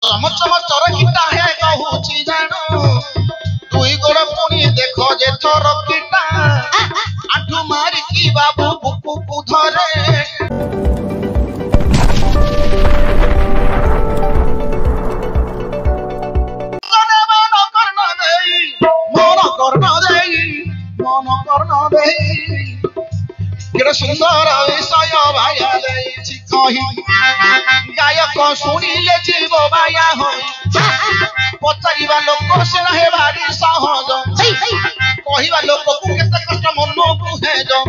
चमचम चरकीटा है कहूची जानो दुई गोड़ पुणी देखो जे चरकीटा आठू मारी की बाबू बुकु को धरे केड़ सुंदर विषय भाया देछि कहि गायक सुनिले जीव भाया हो पचारिबा लोक से रहे भारी सहज कहिबा लोक को केते कष्ट मन को हे जो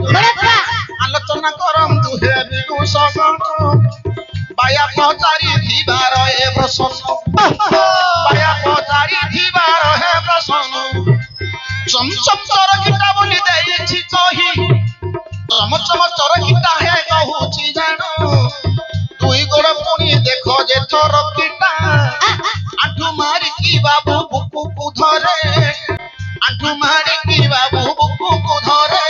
आलोचना करम तू हे विदूषण बाया पचारि दीवार ए प्रसन्न बाया पचारि दीवार हे प्रसन्न चमचम चरकीटा बोली देछि कहि चमचम चरकीटा है कहूची जानो दुई गोड़ पुणी देखो जे चरकीटा आठू मारी की बाबू बुकु को धरे आठू मारी की बाबू बुकु को धरे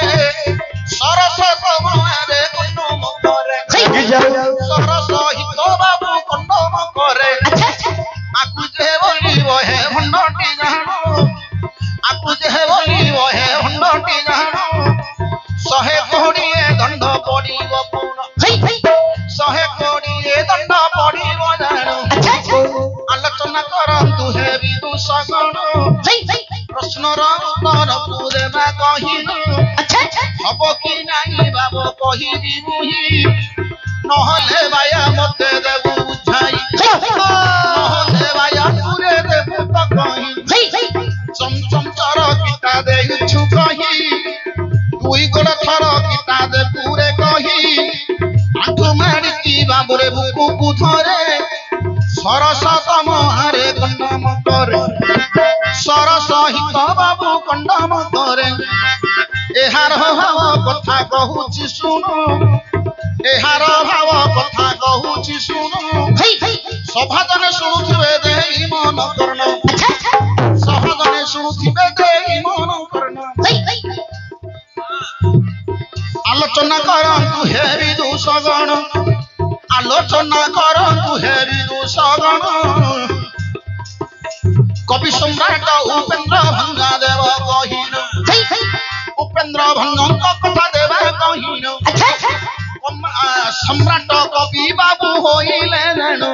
सरस समारे कन्नम करे सरस हित बाबू कन्नम करे आकु जे बोलिबो हे भंडटी जानो आकु जे बोलिबो हे भंडटी जानो सहे कोड़िए दंड पड़िबो पूर्ण सहे कोड़िए दंड पड़िबो जानो आलोचना करंतु हे विदूषण प्रश्नर उत्तर पूरेबा कहिनु हबो कि नाही बाबो कहिबी मुही नहले बाया मते देबु बुझाई नहले बाया पूरे देबु त कहि चमचम चरकीटा देइछु कहि दुई गोड़ थर कीटा दे पूरे कही आठू मारी की बाबुरे बुकु को धरे सरस तमहारे कंडम करे सरस हित बाबू कंडम करे एहार भाव कथा कहूची सुनो एहार भाव कथा कहूची सुनो सभाजने शुणुथिबे देई मन कर्ण सभाजने शुणुथिबे देई मन कर्ण आलोचना करंतु हे विदूषण आलोचना करंतु हे विदूषण कवि सम्राट उपेन्द्र भंगा देव कहिन उपेन्द्र भंगा कथा देव कहिन सम्राट कवि बाबू होइले नानो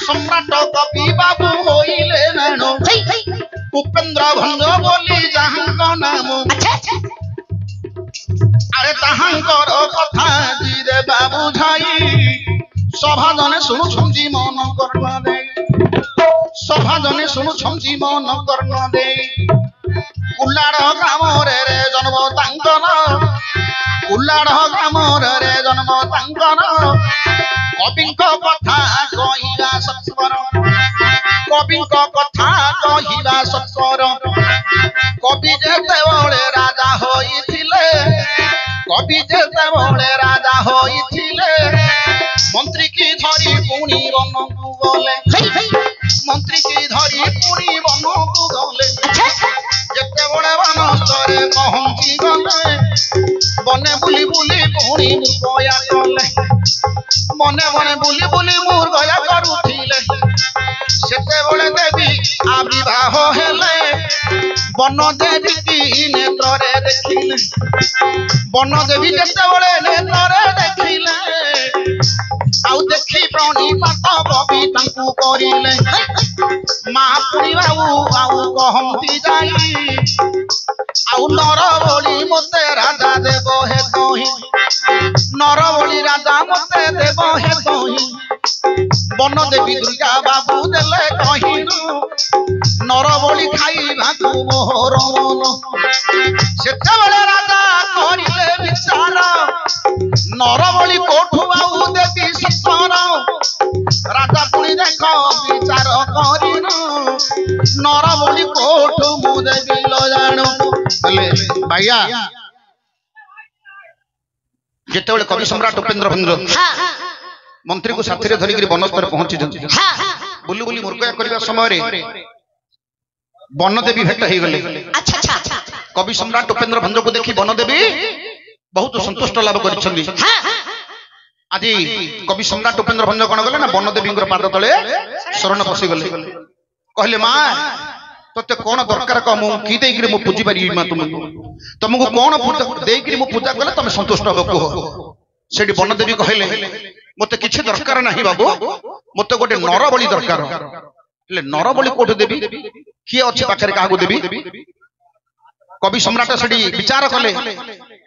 सम्राट कवि बाबू होइले नानो उपेन्द्र भंग बोली जहां नाम अरे ताहांकर कथा धीरे बाबू झाई सभा जने सुनु छंजी मन कर्ण दे सभा जने सुनु छंजी मन कर्ण दे कुल्लाड़ ग्राम रे जन्म तांकर कुल्लाड़ ग्राम रे जन्म तांकर कविंक कथा कहिला सत्वर कविंक कथा कहिला सत्वर कवि जेतेबेले राजा होइथिले कवि जेतेबेले राजा होइथिले मंत्री की धरी पुणी वन को गले मंत्री की धरी पुणी वन को गले जेतेबेले वनस्तरे पहुंची गले बने बुली बुली पुणी मुर्गया कले मने मने बुली बुली मुर्गया करुथिले सेतेबेले देवी आविर्भाव हेले बन देवी की नेत्रे देखिले बन देवी जेतेबेले नेत्रे देखिले आउ देखी प्रणिपात कवि तांकु करिले महापुरी बाबू आउ कहंती जाई आउ नर बोली मते राजा देव हे कहि नर बोली राजा मते देव हे कहि बन देवी दुर्गा बाबू देले कहिनु नर बोली खाइबाकु मोहर मन सेतेबेले राजा करिले विचार नर बोली कोठु आउ देवी सत्तर राजा पुणी देख विचार करिनु नर बोली कोठु मु देवी लो जानु भैया जेतेबेले कवि सम्राट उपेन्द्र भंग मंत्री को साथी धरिक बनस्तर पहुंची बुली बुली मुर्गया करने समय बनदेवी भेट हो गले। कवि सम्राट उपेन्द्र भंज को देखी बनदेवी बहुत संतुष्ट लाभ कर आज कवि सम्राट उपेन्द्र भंज कौन गले ना बनदेवी पाद तले शरण पशि गले कहले माँ तोते कौन दरकार कह कि देकरी मु पूजी पारि माँ तुमको कौन देकरी मु पूजा कले तुम संतुष्ट हो कह से बनदेवी कहले मत कि दरकार ना बाबू मत गोटे नर बलि दरकार नर बलि कौट देवी किए अच्छे पाखे क्या देवी कवि सम्राट से विचार कले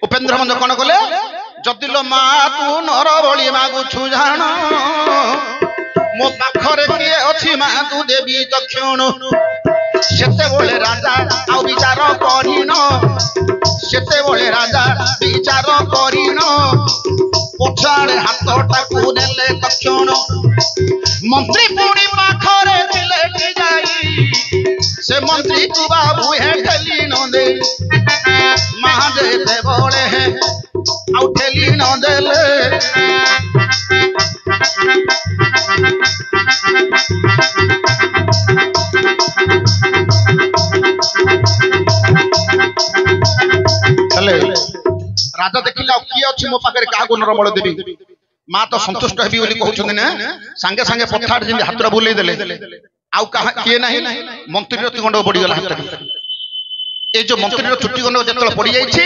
उपेन्द्र भंज कौन कले जदि लो माँ तू नर बलि मागुछु जान मो पाखरे किए अच्छी माँ तू देवी दक्षिण सेते बोले राजा आउ विचार करिन सेते बोले राजा विचार करिन पछाड़े हाथटाकू नेले दक्षिण मंत्री पुणी पाखरे थिले कि जाई से मंत्री को बाबू हे ठेली न दे माँ देते बोले है आउ ठेली न देले राजा देखिला किए अच्छी मो पाखे क्या नरबल देवी माँ तो संतुष्ट हेबी बोली कहउछन ना सांगे सांगे पथाड़ जे हाथरा बुलेई देले आउ कहा किए नहीं मंत्री गंड पड़ गला हाथ ए जो मंत्री चुट्टी गंड जतल पड़ जाइछि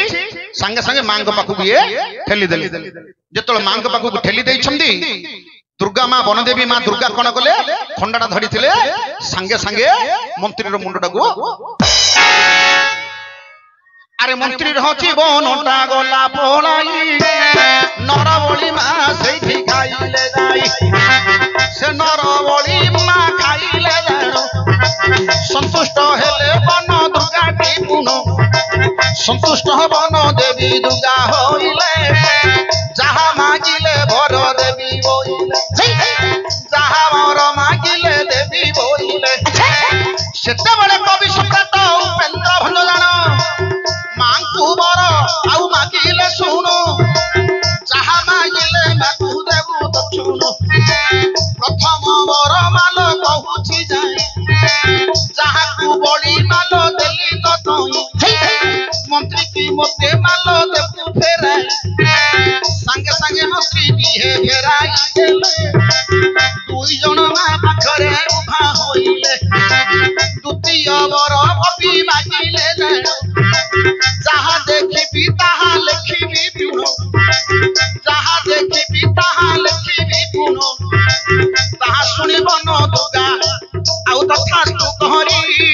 सांगे सांगे मां को पाखु ये ठेली देले जतल मां को पाखु ठेली देइछंदी दुर्गा माँ बनदेवी माँ दुर्गा कौन कले खंडाटा धरी थिले सांगे सांगे मंत्री मुंडटा को अरे मंत्री रही बनटा गला पलाई नर बलि माँ से खाइले जाई से नर बलि माँ खाइले जान संतुष्ट हेले बन दुर्गा की पुन संतुष्ट बन देवी दुर्गा होइले जहा मागिले भर देवी बोइले जहा वर मागिले देवी बोइले सेते बेले कवि सम्राट उपेन्द्र भंज जान मां को बर आउ मागिले सुनो जहा मागिले माकु देबु दक्षिण प्रथम बर माल कहूछि जाई जहा को बड़ी माल देली न तई मंत्री की मते माल देबु फेराई संगे संगे मंत्री की हे फेराई देले दुई जन मां पाखरे उभा होइले द्वितीय बर कवि मागिले जाय जहा देखिबी ताहा लिखिबी पुनो जहा देखिबी ताहा लिखिबी पुनो ताहा सुनिब न दुर्गा आउ तथास्तु कहरी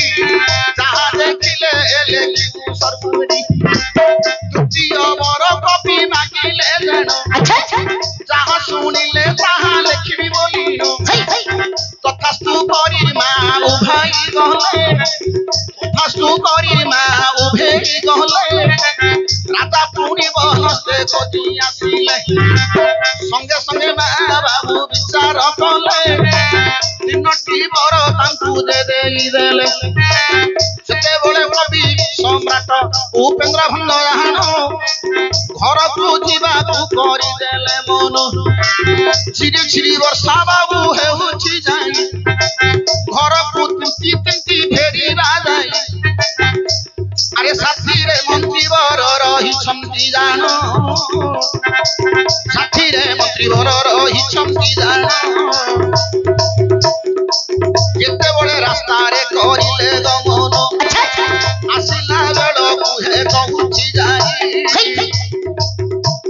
जहा देखिले लिखिबु सर्वरी तृतीय बर कवि मागिले जन जहा सुनिले ताहा लिखिबी बोलिनो तथास्तु करी मां उभाई गले तथास्तु करी मां उभेई गले राजा पुणी बनस्ते खोजी आसिले संगे संगे माँ बाबू विचार कले तीनटी बर तांकु दे देई देले सेते बेले कवि सम्राट उपेन्द्र भंज जान घर को जीवाकू करी देले मन छिरी छिरी वर्षा बाबू हेउछि जाई घर को तिंती तिंती फेरी जाई अरे साथी रे मंत्री बर रही छमती जान साथी रे मंत्री बर रही छमती जान केते बड़े रास्ता रे करिले गमन आसिला बेल कुहे कहूछि जाई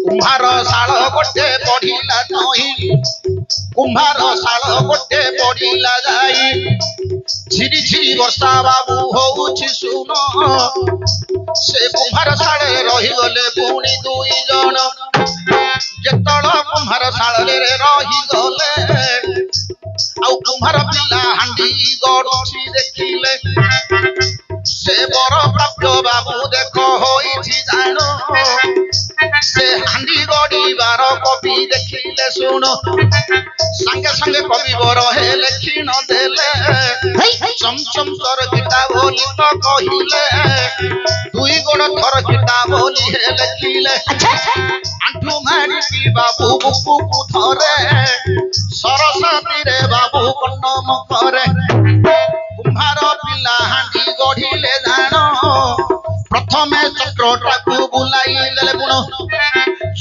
कुम्हार शाल गोटे पढ़िला तही कुम्हार शाल गोटे पढ़िला जाई झिरी झिरी वर्षा बाबू होउछि सुन से कुम्हार शाले रही गले पुणी दुई जन जेतल कुम्हार शाले रही गले आउ कुम्हार पिला हांडी गड़ुछि देखिले से बर प्राप्त बाबू देख होइछि जान से हांडी गड़ीबार कवि देखिले सुन संगे संगे कवि बर हे लिखि न देले चमचम तर गीता बोली तो कहिले दुई गोड़ थर गीता बोली हे लिखिले आंठू मारी की बाबू बुकु धरे सरस्वती रे बाबू कन्नम करे कुम्हार पिला हांडी गढ़िले जान प्रथमे चक्रटाकू बुलाई देले गुण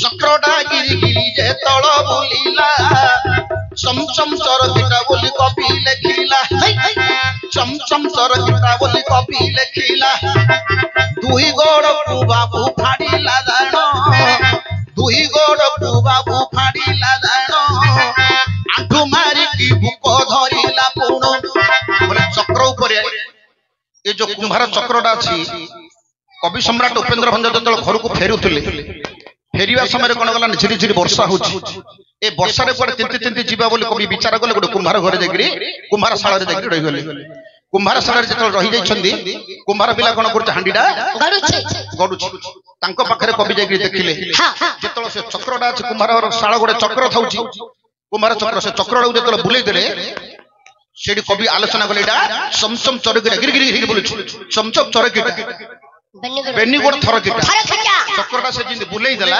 चक्रटा गिरी गिरी जे तळ बुलिला चमचम चरकिटा बोली कवि लेखिला चमचम चरकिटा बोली कवि लेखिला दुई गोड़ को बाबू फाड़िला जानो दुई गोड़ को बाबू फाड़िला जानो आंठू मारी की बुक धरिला पुण बोले चक्र ऊपर ये जो कुंभार चक्रटा अच्छी कवि सम्राट उपेन्द्र भंज जो घर को फेरुले फेरिया समय कौन गला झिरी झिरी वर्षा हो वर्षा तिंती तिंती जीवा बोली कवि विचार कले गोटे कुंभार घर जाकि कुंभार शाला रही गले कुंभार शाला जो रही जाइछन्दी कुंभार पिला कौन कर हांडीटा गड़ुछ पाखे कवि जाकि देखिले जो से चक्रटा अच्छे कुंभार शाला गोटे चक्र था कुंभार चक्र से चक्र जो बुले देले से कवि आलोचना कले चमचम चरकिटा गिरी गिरी गिरी बोलू चमचम चरकिटा बेनी गोड़ थरकिटा चक्रटा से जिंदे बुलेई देला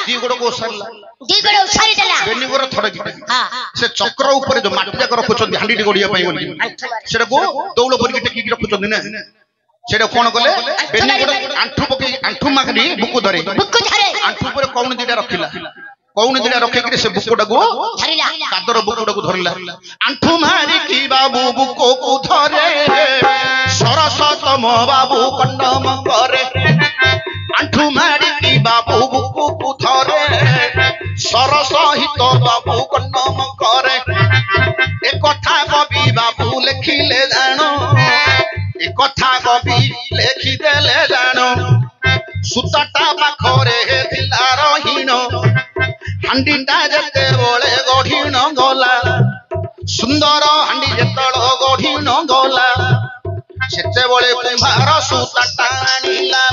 दी गोड़ को उसारला बेनी गोड़ थरकिटा से चक्र ऊपर जो माटी जाक रखुछन हांडी गोड़िया पई बोली सेटा को दौड़ पर टेकी रखुछन ना सेटा कोन कले बेनी गोड़ आंठू पके आंठू मागनी बुकु धरे आंठू पर कौन दिडा रखिला कौन दिडा रखे से बुकुटा को धरिला कादर बुकुटा को धरिला आंठू मारी की बाबू बुको को धरे सरसतम बाबू कंडम करे आंठू मारी की बाबू बुको को धरे सरसहित बाबू कंडम करे ए कथा कवि बाबू लेखिले जानो ए कथा कवि लेखि देले जानो सुताटा पाखरे थिला रहीन हांडीटा जते बोले गढ़ीन गला सुंदर हांडी जतळ गढ़ीन गला सेते बोले कुंभार सुताटा आनिला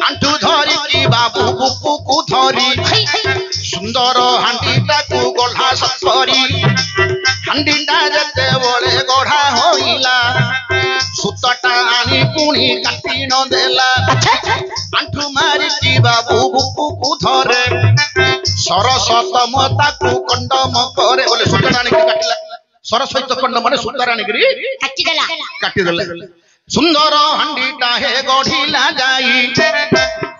आंठू धरी की बाबू बुकु को धरी सुंदर हांडीटा को गढ़ा सफरी हांडीटा जते बोले गढ़ा होइला सुताटा आनी पुणी काटी न देला आंठू मारी की बाबू बुकु को धरे सरसतम ताकू कंडम करे बोले सुताटा आनी काटिला सरसहित कंड माने सुताटा आनी काटी देला सुंदर हांडीटा हे गढ़िला जाई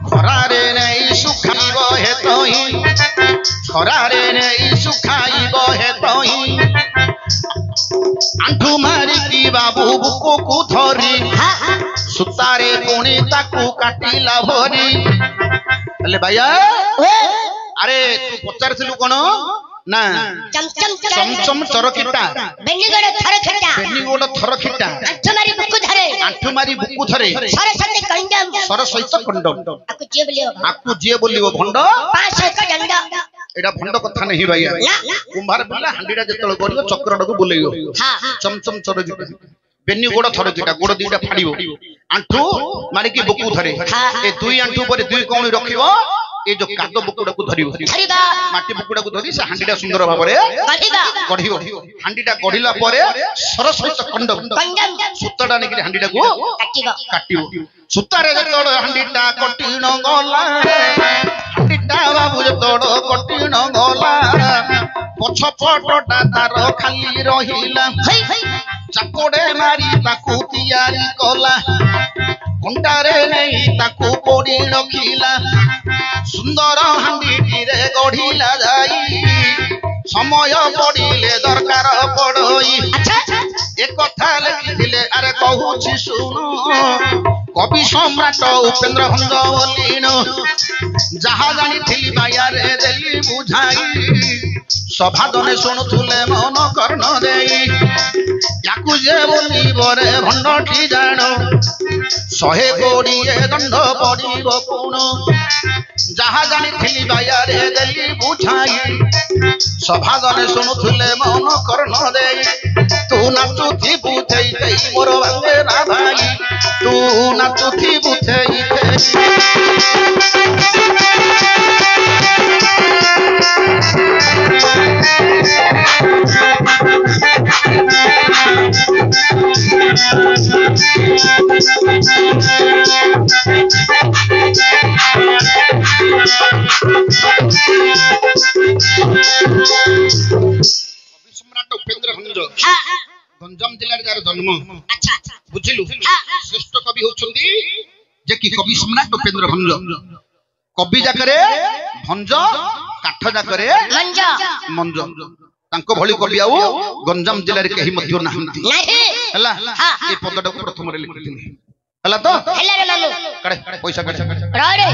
खरारे नहीं सुखाइबो हे तोही खरारे नहीं सुखाइबो हे तोही आंठू मारी की बाबू बुको को धरी सुतारे पुणी ताकू काटिला भरी अले भैया अरे तू पचारथिलु कोन ना चमचम चरकिटा बेनी गोड़ थरकिटा आंठू मारी बुकु धरे सरसहित कंडम आकु जे बोलियो भंड 500 दंड एडा भंड कथा नहीं भैया कुंभार पिला हांडीटा जतल गड़ियो चक्रटा को बुलेयो चमचम चरकिटा बेनी गोड़ थरकिटा गोड़ दीटा फाड़िबो आंठू मारी की बुकु धरे ए दुई आंठू पर दुई कौणी रखिबो ए जो कादो बुकुडा को धरिबो माटी बुकुडा को धरि से हांडीटा सुंदर भाबरे गढ़िबो हांडीटा गढ़िला परे सरसहित कंडम सुताटा नेकि हांडीटा को काटिबो सुतारे जतोड़ हांडीटा कटिन गला हांडीटा बाबू जतोड़ कटिन गला पछपटटा तार खाली रहिला चाकोडे मारी ताकू तैयारी कला कंटारे नहीं ताकू पोड़ी रखिला सुंदर हांडी रे गढ़िला जाई समय पड़िले दरकार पड़ई एक कथा लिखिले अरे कहूछि सुनो कवि सम्राट उपेन्द्र भंज बोलिन जहा जानी थिली बाया रे देली बुझाई सभादने शुणुले मन कर्ण देई याकू जे बोली बरे भंडटी जान 120 दंड पड़िब पुण जहा जानी थिली बाया रे देली बुझाई सभादने शुणुले मन कर्ण देई तू नाचुथी बुझेई मोर भांगे ना भाई तू नाचुथी बुझेई सम्राट उपेन्द्र भंज गंजाम जिले जार जन्म बुझिलु श्रेष्ठ कवि होचंदी जे कि कवि सम्राट उपेन्द्र भंज कवि जाकरे भंज काठ जाकरे मंज मंज तांको भली कवि आउ गंजाम जिल्ला रे केही मध्य नाहंती नहीं हला ए पदटा प्रथम रे लिखिथिली हला तो हेला रे मामू कड़े पैसा कड़े रे